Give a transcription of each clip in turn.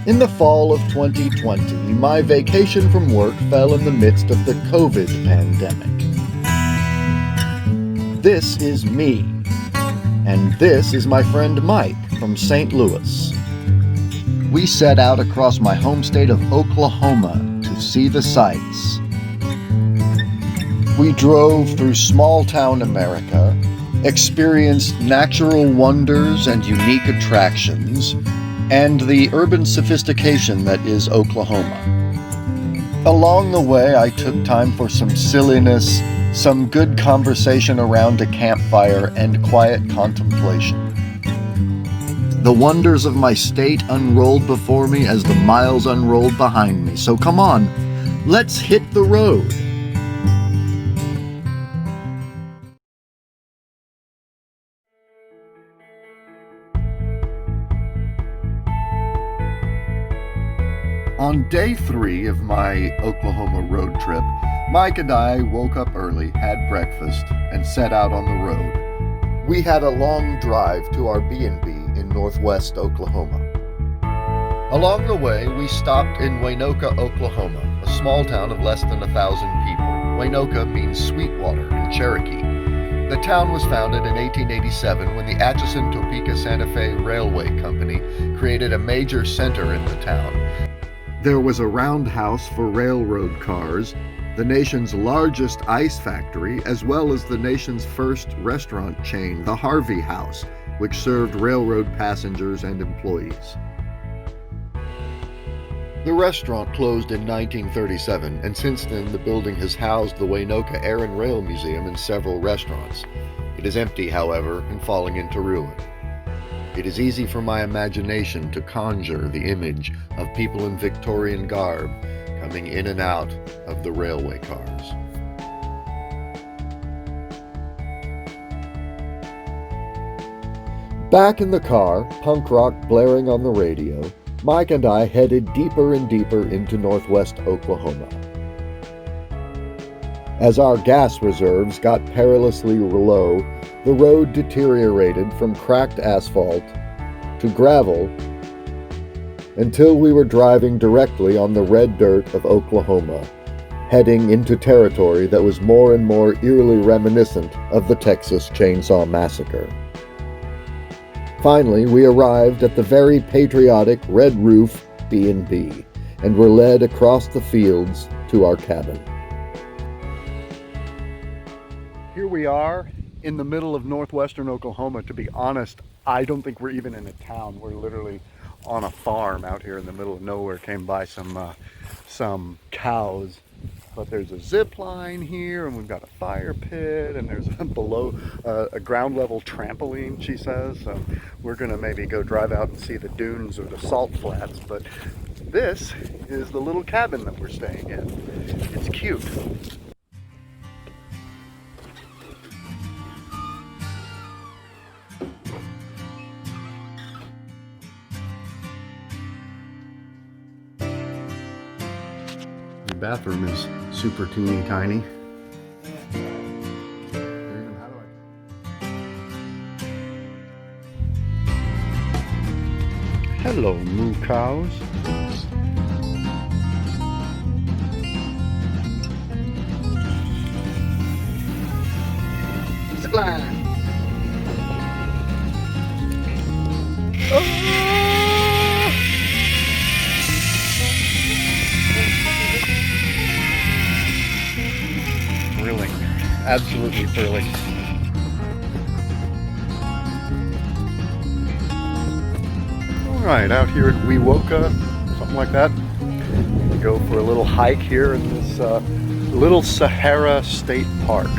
In the fall of 2020, my vacation from work fell in the midst of the COVID pandemic. This is me, and this is my friend Mike from St. Louis. We set out across my home state of Oklahoma to see the sights. We drove through small-town America, experienced natural wonders and unique attractions, and the urban sophistication that is Oklahoma. Along the way, I took time for some silliness, some good conversation around a campfire, and quiet contemplation. The wonders of my state unrolled before me as the miles unrolled behind me. So come on, let's hit the road. On day 3 of my Oklahoma road trip, Mike and I woke up early, had breakfast, and set out on the road. We had a long drive to our B&B in northwest Oklahoma. Along the way, we stopped in Waynoka, Oklahoma, a small town of less than 1,000 people. Waynoka means Sweetwater in Cherokee. The town was founded in 1887 when the Atchison-Topeka-Santa Fe Railway Company created a major center in the town. There was a roundhouse for railroad cars, the nation's largest ice factory, as well as the nation's first restaurant chain, the Harvey House, which served railroad passengers and employees. The restaurant closed in 1937, and since then the building has housed the Waynoka Air and Rail Museum and several restaurants. It is empty, however, and falling into ruin. It is easy for my imagination to conjure the image of people in Victorian garb coming in and out of the railway cars. Back in the car, punk rock blaring on the radio, Mike and I headed deeper and deeper into northwest Oklahoma. As our gas reserves got perilously low, the road deteriorated from cracked asphalt to gravel until we were driving directly on the red dirt of Oklahoma, heading into territory that was more and more eerily reminiscent of the Texas Chainsaw Massacre. Finally, we arrived at the very patriotic Red Roof B&B and were led across the fields to our cabin. Here we are in the middle of northwestern Oklahoma. To be honest, I don't think we're even in a town. We're literally on a farm out here in the middle of nowhere. Came by some cows, but there's a zip line here, and we've got a fire pit, and there's below a ground level trampoline, she says. So we're gonna maybe go drive out and see the dunes or the salt flats, but this is the little cabin that we're staying in. It's cute. The bathroom is super teeny tiny. Hello, moo cows. Zipline. Thrilling, absolutely thrilling. All right, out here at Waynoka, something like that. We go for a little hike here in this Little Sahara State Park.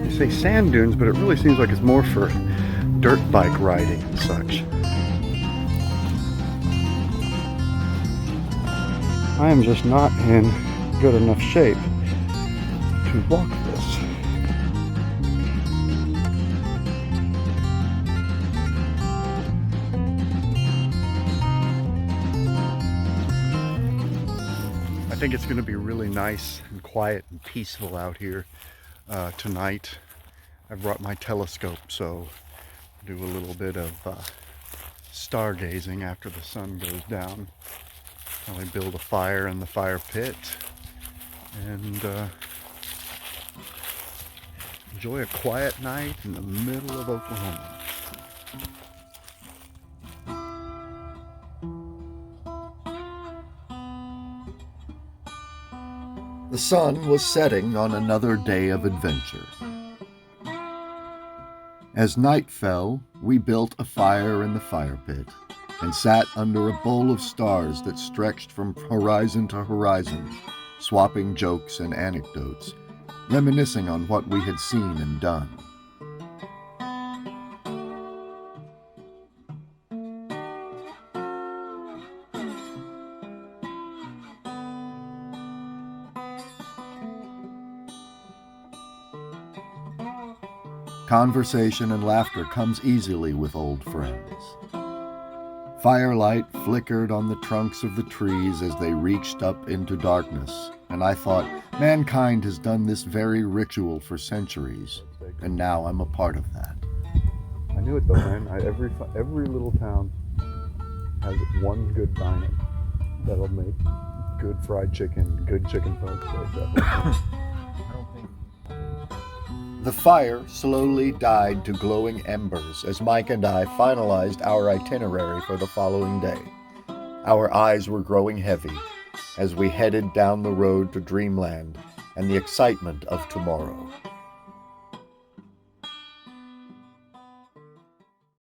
They say sand dunes, but it really seems like it's more for dirt bike riding and such. I am just not in good enough shape to walk this. I think it's going to be really nice and quiet and peaceful out here tonight. I brought my telescope, so Do a little bit of stargazing after the sun goes down. Probably build a fire in the fire pit and enjoy a quiet night in the middle of Oklahoma. The sun was setting on another day of adventure. As night fell, we built a fire in the fire pit and sat under a bowl of stars that stretched from horizon to horizon, swapping jokes and anecdotes, reminiscing on what we had seen and done. Conversation and laughter comes easily with old friends. Firelight flickered on the trunks of the trees as they reached up into darkness, and I thought, mankind has done this very ritual for centuries, and now I'm a part of that. I knew it though, man. Every little town has one good diner that'll make good fried chicken, good chicken fried steak. The fire slowly died to glowing embers as Mike and I finalized our itinerary for the following day. Our eyes were growing heavy as we headed down the road to dreamland and the excitement of tomorrow.